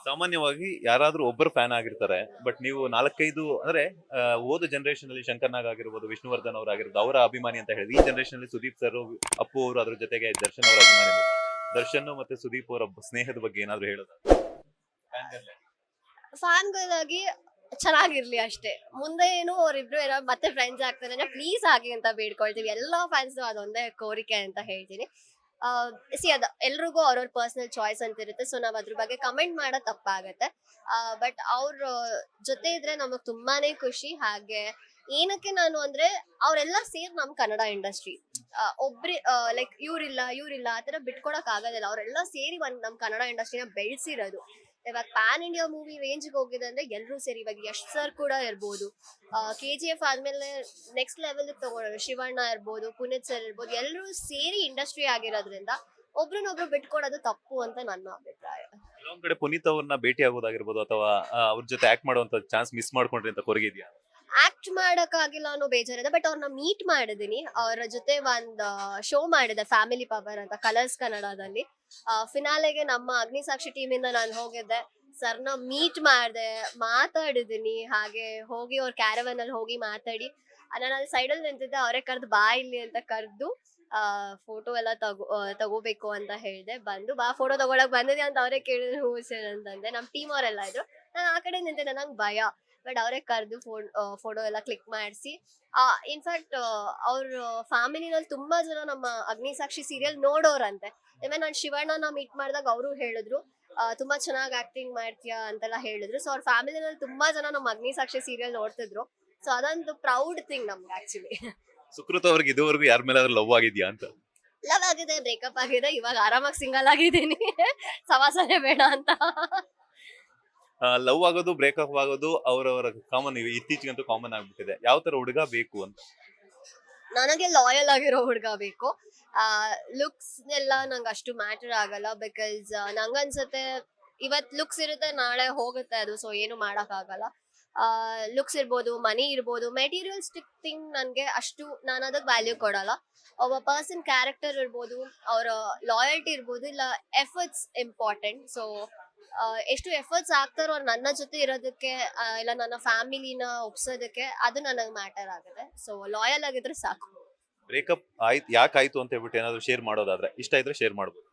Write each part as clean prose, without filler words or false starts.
ಸಾಮಾನ್ಯವಾಗಿ ಯಾರಾದ್ರೂ ಒಬ್ಬರು ಫ್ಯಾನ್ ಆಗಿರ್ತಾರೆ. ಬಟ್ ನೀವು 4-5 ಅಂದ್ರೆ ಓದ ಜನರೇಷನ್ ಅಲ್ಲಿ ಶಂಕರ್ನಾಗ್ ಆಗಿರ್ಬೋದು, ವಿಷ್ಣುವರ್ಧನ್ ಅವರಾಗಿರ್ಬೋದು, ಅವರ ಅಭಿಮಾನಿ ಅಂತ ಹೇಳಿದ್ರೆ ಈ ಜನರೇಷನ್ ಅಲ್ಲಿ ಸುದೀಪ್ ಸರ್, ಅಪ್ಪು ಅವರು, ಅದ್ರ ಜೊತೆಗೆ ದರ್ಶನ್ ಅವರ ಅಭಿಮಾನಿ. ದರ್ಶನ್ ಮತ್ತೆ ಸುದೀಪ್ ಅವರ ಸ್ನೇಹದ ಬಗ್ಗೆ ಏನಾದ್ರು ಹೇಳೋದ? ಫ್ಯಾನ್ಗಳಾಗಿ ಚೆನ್ನಾಗಿರ್ಲಿ ಅಷ್ಟೇ. ಮುಂದೆ ಏನು ಅವ್ರಿಬ್ರು ಏನೋ ಮತ್ತೆ ಫ್ರೆಂಡ್ಸ್ ಆಗ್ತಾರೆ ಪ್ಲೀಸ್ ಆಗಿ ಅಂತ ಬೇಡ್ಕೊಳ್ತೀವಿ. ಎಲ್ಲಾ ಫ್ಯಾನ್ಸ್ ಅದೊಂದೇ ಕೋರಿಕೆ ಅಂತ ಹೇಳ್ತೀನಿ. ಅದ ಎಲ್ರಿಗೂ ಅವ್ರವ್ರ ಪರ್ಸನಲ್ ಚಾಯ್ಸ್ ಅಂತ ಇರುತ್ತೆ. ಸೊ ನಾವ್ ಅದ್ರ ಬಗ್ಗೆ ಕಮೆಂಟ್ ಮಾಡೋದ್ ತಪ್ಪಾಗತ್ತೆ. ಬಟ್ ಅವ್ರ ಜೊತೆ ಇದ್ರೆ ನಮಗ್ ತುಂಬಾನೇ ಖುಷಿ. ಹಾಗೆ ಏನಕ್ಕೆ ನಾನು ಅಂದ್ರೆ ಅವರೆಲ್ಲ ಸೇರ್ ನಮ್ ಕನ್ನಡ ಇಂಡಸ್ಟ್ರಿ ಒಬ್ರಿ ಲೈಕ್ ಇವ್ರಿಲ್ಲ ಆತರ ಬಿಟ್ಕೊಡಕ್ ಆಗೋದಿಲ್ಲ. ಅವರೆಲ್ಲ ಸೇರಿ ಒಂದ್ ನಮ್ ಕನ್ನಡ ಇಂಡಸ್ಟ್ರಿನ ಬೆಳ್ಸಿರೋದು. ಇವಾಗ ಪ್ಯಾನ್ ಇಂಡಿಯಾ ಮೂವಿ ರೇಂಜ್ ಹೋಗಿದೆ ಅಂದ್ರೆ ಎಲ್ರೂ ಸೇರಿ, ಇವಾಗ ಯಶ್ ಸರ್ ಕೂಡ ಇರ್ಬೋದು, KGF ಆದ್ಮೇಲೆ ನೆಕ್ಸ್ಟ್ ಲೆವೆಲ್ ತಗೊಳ್ಳೋರು ಶಿವಣ್ಣ ಇರ್ಬೋದು, ಪುನೀತ್ ಸರ್ ಇರ್ಬೋದು, ಎಲ್ಲರೂ ಸೇರಿ ಇಂಡಸ್ಟ್ರಿ ಆಗಿರೋದ್ರಿಂದ ಒಬ್ರನ್ನೊಬ್ರು ಬಿಟ್ಕೊಡೋದು ತಪ್ಪು ಅಂತ ನನ್ನ ಅಭಿಪ್ರಾಯ. ಕೆಲವೊಂದ್ ಕಡೆ ಪುನೀತ್ ಅವ್ರನ್ನ ಭೇಟಿ ಆಗೋದಾಗಿರ್ಬೋದು ಅಥವಾ ಅವ್ರ ಜೊತೆ ಆಕ್ಟ್ ಮಾಡುವಂತ ಚಾನ್ಸ್ ಮಿಸ್ ಮಾಡ್ಕೊಂಡ್ರಿ ಅಂತ ಕೊರಗಿದ್ಯಾ? ಆಕ್ಟ್ ಮಾಡಕ್ ಆಗಿಲ್ಲ ಅನ್ನೋ ಬೇಜಾರಿದೆ. ಬಟ್ ಅವ್ರನ್ನ ಮೀಟ್ ಮಾಡಿದೀನಿ. ಅವ್ರ ಜೊತೆ ಒಂದ್ ಶೋ ಮಾಡಿದೆ, ಫ್ಯಾಮಿಲಿ ಪವರ್ ಅಂತ, ಕಲರ್ಸ್ ಕನ್ನಡದಲ್ಲಿ. ಫಿನಾಲೆಗೆ ನಮ್ಮ ಅಗ್ನಿಸಾಕ್ಷಿ ಟೀಮ್ ಇಂದ ನಾನು ಹೋಗಿದ್ದೆ. ಸರ್ನ ಮೀಟ್ ಮಾಡಿದೆ, ಮಾತಾಡಿದೀನಿ. ಹಾಗೆ ಹೋಗಿ ಅವ್ರ ಕ್ಯಾರವನ್ ಅಲ್ಲಿ ಹೋಗಿ ಮಾತಾಡಿ, ನಾನು ಅಲ್ಲಿ ಸೈಡಲ್ಲಿ ನಿಂತಿದ್ದೆ. ಅವರೇ ಕರೆದು ಬಾ ಇಲ್ಲಿ ಅಂತ ಕರೆದು ಫೋಟೋ ಎಲ್ಲ ತಗೋಬೇಕು ಅಂತ ಹೇಳಿದೆ. ಬಂದು ಬಾ ಫೋಟೋ ತಗೊಳಕ್ ಬಂದಿದೆ ಅಂತ ಅವರೇ ಕೇಳಿದ್ರು. ಹೂ ಸರ್ ಅಂತಂದೆ. ನಮ್ ಟೀಮ್ ಅವರೆಲ್ಲ ಇದ್ರು, ನಾನು ಆ ಕಡೆ ನಿಂತಿದ್ದೆ, ನಂಗೆ ಭಯ. ಬಟ್ ಅವರೇ ಕರೆದು ಫೋಟೋ ಎಲ್ಲ ಕ್ಲಿಕ್ ಮಾಡಿಸಿ, ಇನ್ಫ್ಯಾಕ್ಟ್ ಅವ್ರ ಫ್ಯಾಮಿಲಿನಲ್ಲಿ ತುಂಬಾ ಜನ ನಮ್ಮ ಅಗ್ನಿಸಾಕ್ಷಿ ಸೀರಿಯಲ್ ನೋಡೋರಂತೆ. ಇವಾಗ ನಾನು ಶಿವಣ್ಣನ ಮೀಟ್ ಮಾಡಿದಾಗ ಅವರು ಹೇಳಿದ್ರು ತುಂಬಾ ಚೆನ್ನಾಗಿ ಆಕ್ಟಿಂಗ್ ಮಾಡ್ತೀಯಾ ಅಂತೆಲ್ಲ ಹೇಳಿದ್ರು. ಸೊ ಅವ್ರ ಫ್ಯಾಮಿಲಿನಲ್ಲಿ ತುಂಬಾ ಜನ ನಮ್ಮ ಅಗ್ನಿಸಾಕ್ಷಿ ಸೀರಿಯಲ್ ನೋಡ್ತಿದ್ರು. ಸೊ ಅದೊಂದು ಪ್ರೌಡ್ ಥಿಂಗ್ ನಮ್ಗೆ ಆಕ್ಚುಲಿ. ಸುಕೃತ್ ಅವ್ರಿಗೆ ಇದುವರೆಗೂ ಯಾರ ಮೇಲೆ ಲವ್ ಆಗಿದ್ಯಾ ಅಂತ? ಲವ್ ಆಗಿದೆ, ಬ್ರೇಕಪ್ ಆಗಿದೆ, ಇವಾಗ ಆರಾಮಾಗಿ ಸಿಂಗಲ್ ಆಗಿದ್ದೀನಿ. ಸವಾಸನೆ ಬೇಡ ಅಂತ. ಲವ್ ಆಗೋದು, ಬ್ರೇಕಪ್ ಆಗೋದು ಅವರವರ ಕಾಮನ್, ಇತ್ತೀಚೆಗಂತೂ ಕಾಮನ್ ಆಗ್ಬಿಟ್ಟಿದೆ. ಯಾವ ತರ ಹುಡುಗ ಬೇಕು ಅಂತ? ನನಗೆ ಲಾಯಲ್ ಆಗಿರೋ ಹುಡುಗ ಬೇಕು. ಲುಕ್ಸ್ ಎಲ್ಲ ನಂಗೆ ಅಷ್ಟು ಮ್ಯಾಟರ್ ಆಗಲ್ಲ. ಬಿಕಾಸ್ ನಂಗನ್ಸುತ್ತೆ ಇವತ್ ಲುಕ್ಸ್ ಇರುತ್ತೆ, ನಾಳೆ ಹೋಗುತ್ತೆ ಅದು. ಸೊ ಏನು ಮಾಡಕ್ ಆಗಲ್ಲ. ಲುಕ್ಸ್ ಇರ್ಬೋದು, ಮನಿ ಇರ್ಬೋದು, ಮೆಟೀರಿಯಲ್ಸ್ಟಿಕ್ ಥಿಂಗ್ ನನ್ಗೆ ಅಷ್ಟು ನಾನು ಅದಕ್ಕೆ ವ್ಯಾಲ್ಯೂ ಕೊಡಲ್ಲ. ಒಬ್ಬ ಪರ್ಸನ್ ಕ್ಯಾರೆಕ್ಟರ್ ಇರ್ಬೋದು, ಅವರ ಲಾಯಲ್ಟಿ ಇರ್ಬೋದು, ಇಲ್ಲ ಎಫರ್ಟ್ಸ್ ಇಂಪಾರ್ಟೆಂಟ್. ಸೊ ಎಷ್ಟು ಎಫರ್ಟ್ಸ್ ಆಗ್ತಾರೋ ನನ್ನ ಜೊತೆ ಇರೋದಕ್ಕೆ, ಇಲ್ಲ ನನ್ನ ಫ್ಯಾಮಿಲಿನ ಒಪ್ಸೋದಕ್ಕೆ, ಅದು ನನಗೆ ಮ್ಯಾಟರ್ ಆಗುತ್ತೆ. ಸೊ ಲಾಯಲ್ ಆಗಿದ್ರೆ ಸಾಕು. ಬ್ರೇಕಪ್ ಆಯ್ತು, ಯಾಕಾಯ್ತು ಅಂತ ಹೇಳ್ಬಿಟ್ಟು ಏನಾದ್ರು ಶೇರ್ ಮಾಡೋದಾದ್ರೆ, ಇಷ್ಟ ಇದ್ರೆ ಶೇರ್ ಮಾಡ್ಬೋದು.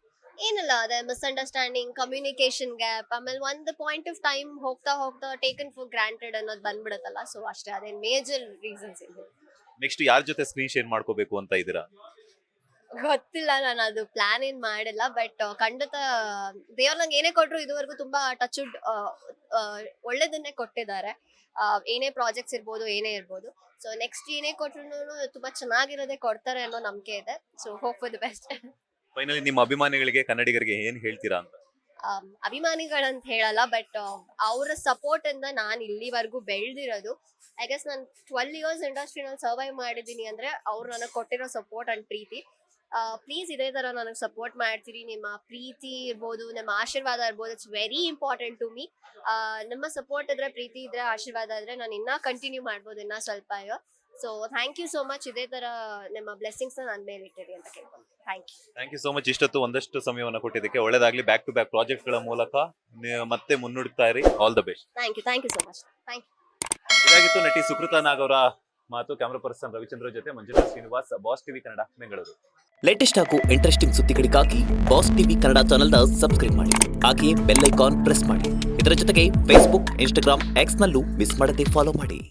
ಏನಿಲ್ಲ, ಅದೇ ಮಿಸ್ಅಂಡರ್ಸ್ಟ್ಯಾಂಡಿಂಗ್, ಕಮ್ಯುನಿಕೇಶನ್ ಗ್ಯಾಪ್, ಆಮೇಲೆ ಒಂದು ಪಾಯಿಂಟ್ ಆಫ್ ಟೈಮ್ ಹೋಗ್ತಾ ಹೋಗ್ತಾ ಟೇಕನ್ ಫಾರ್ ಗ್ರಾಂಟೆಡ್ ಅನ್ನೋದು ಬಂದ್ಬಿಡುತ್ತಲ್ಲ. ಸೊ ಅಷ್ಟೇ, ಅದೇನ್ ಮೇಜರ್ ರೀಸನ್ಸ್ ಇಲ್ಲ. ನೆಕ್ಸ್ಟ್ ಯಾರ ಜೊತೆ ಸ್ಕ್ರೀನ್ ಶೇರ್ ಮಾಡ್ಕೋಬೇಕು ಅಂತ ಇದೀರಾ? ಗೊತ್ತಿಲ್ಲ, ನಾನು ಅದು ಪ್ಲಾನ್ ಏನ್ ಮಾಡಿಲ್ಲ. ಬಟ್ ಖಂಡಿತ ದೇವ್ರ ನಂಗೆ ಏನೇ ಕೊಟ್ರು ಇದುವರೆಗೂ ತುಂಬಾ ಟಚ್ ಒಳ್ಳೇದನ್ನೇ ಕೊಟ್ಟಿದ್ದಾರೆ. ಏನೇ ಪ್ರಾಜೆಕ್ಟ್ಸ್ ಇರ್ಬೋದು, ಏನೇ ಇರ್ಬೋದು. ಸೊ ನೆಕ್ಸ್ಟ್ ಏನೇ ಕೊಟ್ರು ತುಂಬಾ ಚೆನ್ನಾಗಿರೋದೇ ಕೊಡ್ತಾರೆ ಅನ್ನೋ ನಂಬಿಕೆ ಇದೆ. So hope for the best. Finally ನಿಮ್ಮ ಅಭಿಮಾನಿಗಳಿಗೆ, ಕನ್ನಡಿಗರಿಗೆ ಏನ್ ಹೇಳ್ತೀರಾ ಅಂತ? ಅಭಿಮಾನಿಗಳಂತ ಹೇಳಲ್ಲ, ಬಟ್ ಅವರ ಸಪೋರ್ಟ್ ಇಂದ ನಾನು ಇಲ್ಲಿವರೆಗೂ ಬೆಳೆದಿರೋದು. ಐ ಗೆಸ್ ನಾನು 12 years ಇಂಡಸ್ಟ್ರಿನಲ್ಲಿ ಸರ್ವೈವ್ ಮಾಡಿದ್ದೀನಿ ಅಂದ್ರೆ ಅವ್ರು ನನಗೆ ಕೊಟ್ಟಿರೋ ಸಪೋರ್ಟ್ ಅಂಡ್ ಪ್ರೀತಿ. ಪ್ಲೀಸ್ ಇದೇ ತರ ನನಗೆ ಸಪೋರ್ಟ್ ಮಾಡ್ತೀರಿ. ನಿಮ್ಮ ಪ್ರೀತಿ ಇರ್ಬೋದು, ನಿಮ್ಮ ಆಶೀರ್ವಾದ ಇರ್ಬೋದು, it's very important to me. ನಿಮ್ಮ ಸಪೋರ್ಟ್ ಇದ್ರೆ, ಪ್ರೀತಿ ಇದ್ರೆ, ಆಶೀರ್ವಾದ ಇದ್ರೆ ನಾನು ಇನ್ನ ಕಂಟಿನ್ಯೂ ಮಾಡ್ಬೋದು, ಇನ್ನ ಸ್ವಲ್ಪ. So thank you so much. ಇದೇ ತರ ನಿಮ್ಮ ಬ್ಲೆಸ್ಸಿಂಗ್ಸ್ ನನ್ನ ಮೇಲೆ ಇಟ್ಟಿರಿ ಅಂತ ಕೇಳ್ಕೊಂತೀನಿ. Thank you so much. ಇಷ್ಟೊತ್ತು ಒಂದಷ್ಟು ಸಮಯವನ್ನು ಕೊಟ್ಟಿದ್ದಕ್ಕೆ ಒಳ್ಳೇದಾಗ್ಲಿ. ಬ್ಯಾಕ್ ಟು ಬ್ಯಾಕ್ ಪ್ರಾಜೆಕ್ಟ್ ಗಳ ಮೂಲಕ ಮತ್ತೆ ಮುನ್ನುಡ್ತಾ ಇರಿ. All the best. Thank you so much. Thank you. ಇದಾಗಿತ್ತು ನಟಿ ಸುಕೃತಾ ನಾಗ್ ಅವರ ಮಾತು. ಕ್ಯಾಮರಾ ಪರ್ಸನ್ ರವಿಚಂದ್ರ ಜೊತೆ Manjunath Srinivas, boss TV Kannada, Bengaluru. Latest ಹಾಗೂ ಇಂಟ್ರೆಸ್ಟಿಂಗ್ ಸುದ್ದಿಗಳಿಗಾಗಿ ಬಾಸ್ ಟಿವಿ ಕನ್ನಡ ಚಾನೆಲ್ನ ಸಬ್ಸ್ಕ್ರೈಬ್ ಮಾಡಿ. ಹಾಗೆಯೇ ಬೆಲ್ ಐಕಾನ್ ಪ್ರೆಸ್ ಮಾಡಿ. ಇದರ ಜೊತೆಗೆ ಫೇಸ್ಬುಕ್, ಇನ್ಸ್ಟಾಗ್ರಾಮ್, ಎಕ್ಸ್ ನಲ್ಲೂ ಮಿಸ್ ಮಾಡದೆ ಫಾಲೋ ಮಾಡಿ.